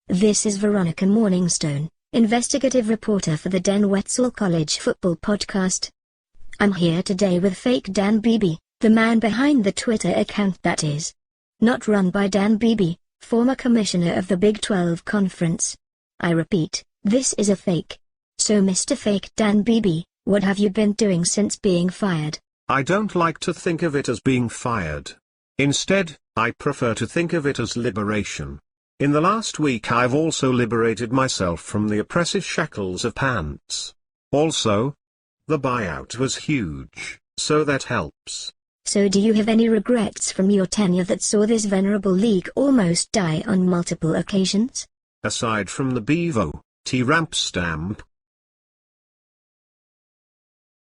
This is Veronica Morningstone, investigative reporter for the Dan Wetzel College Football Podcast. I'm here today with fake Dan Beebe, the man behind the Twitter account that is not run by Dan Beebe, former commissioner of the Big 12 Conference. I repeat, this is a fake. So Mr. Fake Dan Beebe, what have you been doing since being fired? I don't like to think of it as being fired. Instead, I prefer to think of it as liberation. In the last week I've also liberated myself from the oppressive shackles of pants. Also, the buyout was huge, so that helps. So do you have any regrets from your tenure that saw this venerable league almost die on multiple occasions? Aside from the Beebe T-ramp stamp.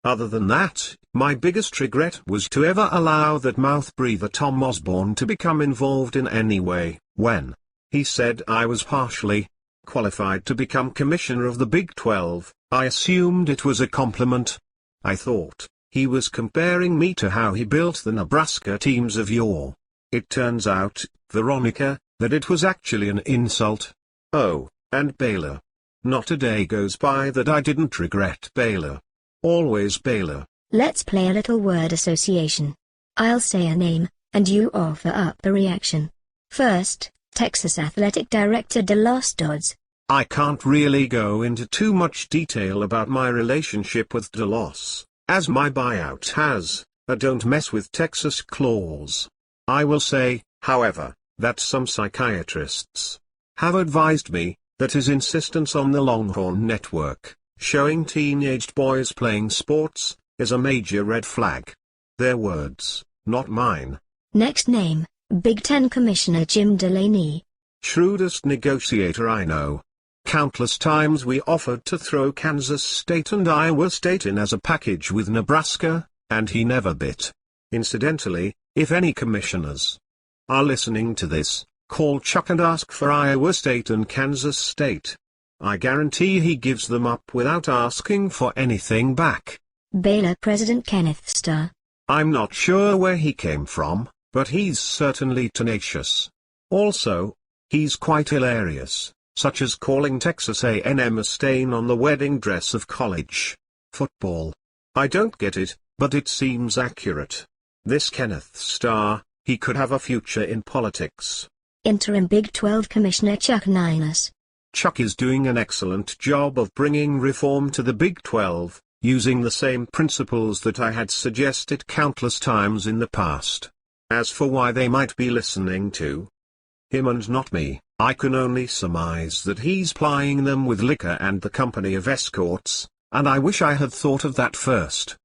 Other than that, my biggest regret was to ever allow that mouth-breather Tom Osborne to become involved in any way. When he said I was partially qualified to become commissioner of the Big 12, I assumed it was a compliment. I thought he was comparing me to how he built the Nebraska teams of yore. It turns out, Veronica, that it was actually an insult. Oh, and Baylor. Not a day goes by that I didn't regret Baylor. Always Baylor. Let's play a little word association. I'll say a name, and you offer up a reaction. First, Texas Athletic Director DeLoss Dodds. I can't really go into too much detail about my relationship with DeLoss, as my buyout has a don't mess with Texas clause. I will say, however, that some psychiatrists have advised me that his insistence on the Longhorn Network, showing teenaged boys playing sports, is a major red flag. Their words, not mine. Next name, Big Ten Commissioner Jim Delaney. Shrewdest negotiator I know. Countless times we offered to throw Kansas State and Iowa State in as a package with Nebraska, and he never bit. Incidentally, if any commissioners are listening to this, call Chuck and ask for Iowa State and Kansas State. I guarantee he gives them up without asking for anything back. Baylor President Kenneth Starr. I'm not sure where he came from, but he's certainly tenacious. Also, he's quite hilarious, such as calling Texas A&M a stain on the wedding dress of college football. I don't get it, but it seems accurate. This Kenneth Starr, he could have a future in politics. Interim Big 12 Commissioner Chuck Niners. Chuck is doing an excellent job of bringing reform to the Big 12, using the same principles that I had suggested countless times in the past. As for why they might be listening to him and not me, I can only surmise that he's plying them with liquor and the company of escorts, and I wish I had thought of that first.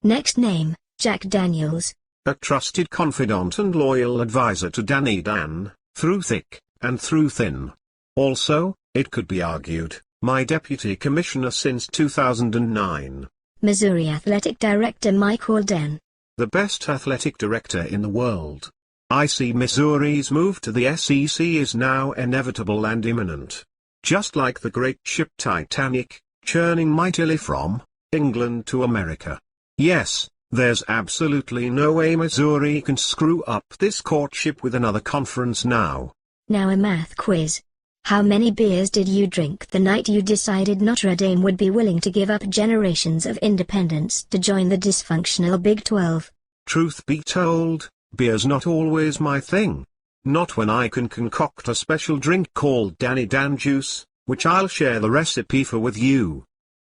Next name, Jack Daniels. A trusted confidant and loyal advisor to Danny Dan, through thick and through thin. Also, it could be argued, my deputy commissioner since 2009. Missouri Athletic Director Mike Alden. The best athletic director in the world. I see Missouri's move to the SEC is now inevitable and imminent. Just like the great ship Titanic, churning mightily from England to America. Yes, there's absolutely no way Missouri can screw up this courtship with another conference now. Now a math quiz. How many beers did you drink the night you decided Notre Dame would be willing to give up generations of independence to join the dysfunctional Big 12? Truth be told, beer's not always my thing. Not when I can concoct a special drink called Danny Dan Juice, which I'll share the recipe for with you.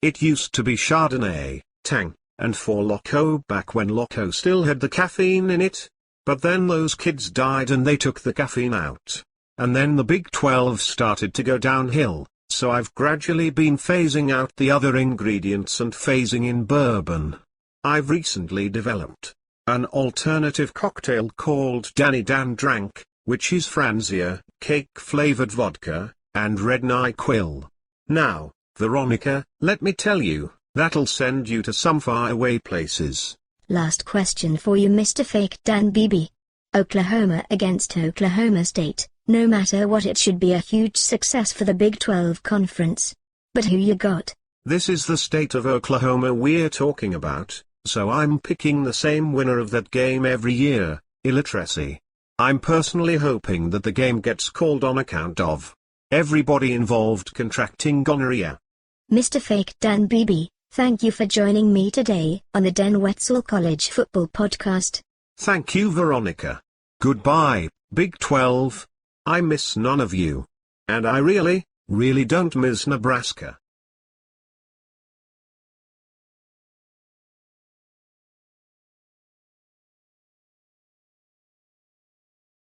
It used to be Chardonnay, Tang, and Four Loko back when Loko still had the caffeine in it. But then those kids died and they took the caffeine out. And then the Big 12 started to go downhill, so I've gradually been phasing out the other ingredients and phasing in bourbon. I've recently developed an alternative cocktail called Danny Dan Drank, which is Franzia, cake-flavored vodka, and red NyQuil. Now, Veronica, let me tell you, that'll send you to some faraway places. Last question for you, Mr. Fake Dan Beebe. Oklahoma against Oklahoma State. No matter what, it should be a huge success for the Big 12 Conference. But who you got? This is the state of Oklahoma we're talking about, so I'm picking the same winner of that game every year, illiteracy. I'm personally hoping that the game gets called on account of everybody involved contracting gonorrhea. Mr. Fake Dan Beebe, thank you for joining me today on the Den Wetzel College Football Podcast. Thank you, Veronica. Goodbye, Big 12. I miss none of you. And I really don't miss Nebraska.